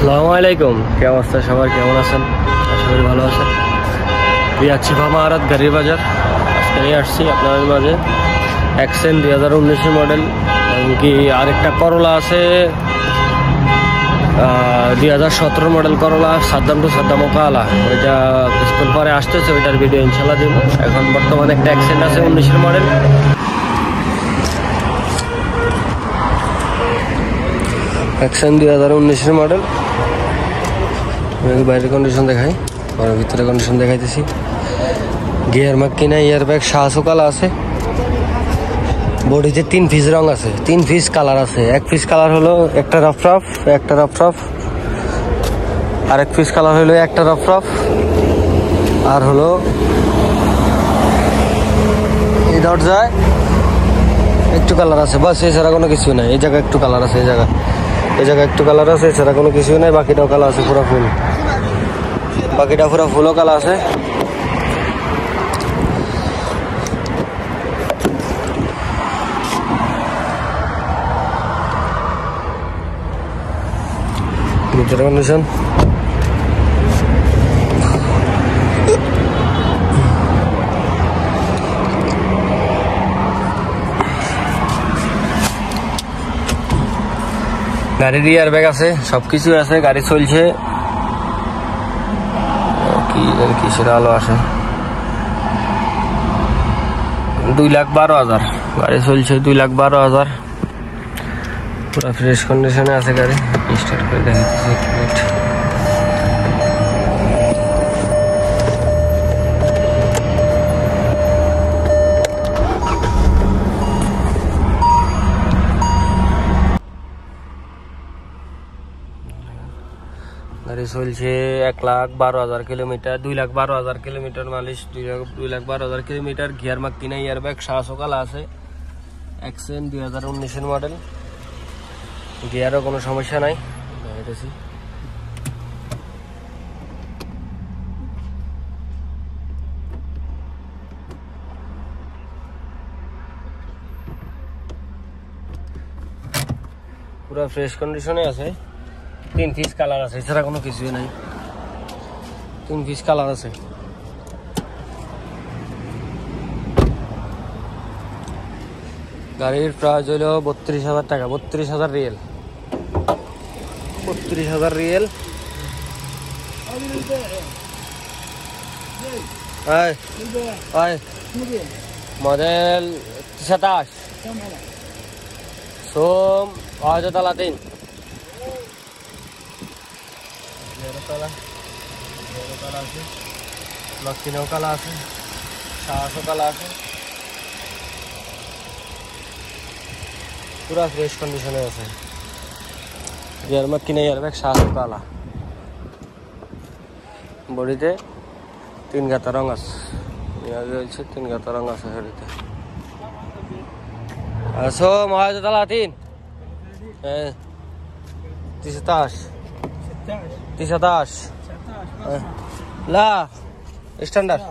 আসসালামু আলাইকুম, কি অবস্থা সবার? কেমন আছেন? আশা করি ভালো আছেন। যাচ্ছি ভামারাত গাড়ির বাজার। আজকে নিয়ে আসছি আপনাদের মাঝে অ্যাকসেন্ট 2019 মডেল, এমনকি আরেকটা করলা আছে 2017 মডেল করলা, সাদ্দাম টু সাদ্দাম কালা। ওইটা কিছুক্ষণ পরে আসতেছে, ওইটার ভিডিও ইনশাল্লাহ দিব। এখন বর্তমানে একটা অ্যাকসেন্ট আছে 19 মডেল, অ্যাকসেন্ট 2019 মডেল। বাইরের কন্ডিশন দেখাই, আর ভিতরে কন্ডিশন দেখাইতেছি। গিয়ার মাক্কিনা, ইয়ার ব্যাগ শাহসুকালা আছে। বডিতে 3 পিস রং আছে, 3 পিস কালার আছে। এক পিস কালার হলো একটা রফ রফ, একটা রফ রফ। আর এক পিস কালার হলো একটা রফ রফ, আর হলো এই দরজায় একটু কালার আছে, বাস। এছাড়া কোনো কিছু নাই। এই জায়গায় একটু কালার আছে, এই জায়গায় একটু কালার আছে, এছাড়া কোনো কিছু নাই। বাকিটাও কালার আছে, পুরো ফুল। বাকিটা পুরো ফুলও কালার আছে। ভিতরে কন্ডিশন গাড়ির ইয়ার ব্যাগ আছে, সবকিছু আছে। গাড়ি চলছে কিসের আলো আসে, 2,12,000 গাড়ি চলছে, 2,12,000। পুরো ফ্রেশ কন্ডিশনে আছে গাড়ি। স্টার্ট করে দেখাচ্ছি। গাড়ি চলছে 1,12,000 কিলোমিটার, 2,12,000 কিলোমিটার মালিশ, 2,12,000 কিলোমিটার। গিয়ার মাক্কিনা, ইয়ার ব্যাগ শাহসকালা আছে। অ্যাকসেন্ট 2019 মডেল, গিয়ারও কোনো সমস্যা নাই। দেখাইতেছি। পুরো ফ্রেশ কন্ডিশনে আছে। 3 পিস কালার আছে, এছাড়া কোনো কিছুই নাই। 3 পিস কালার আছে। গাড়ির প্রাইস হইল 32,000 টাকা, 32,000 রিয়েল, 32,000 রিয়েল। মডেল 27 সোম 30 আছে। মাক্কিনাও কালা আছে, শাহসও কালা আছে। পুরা ফ্রেশ কন্ডিশনে আছে। গিয়ার মাক্কিনা, ইয়ার ব্যাগ শাহসও কালা। বডিতে 3 গাতা রং আছে, 3 গাতা রং আছে বডিতে। আসো 30 হ্যাঁ, 17 লা স্ট্যান্ডার্ড।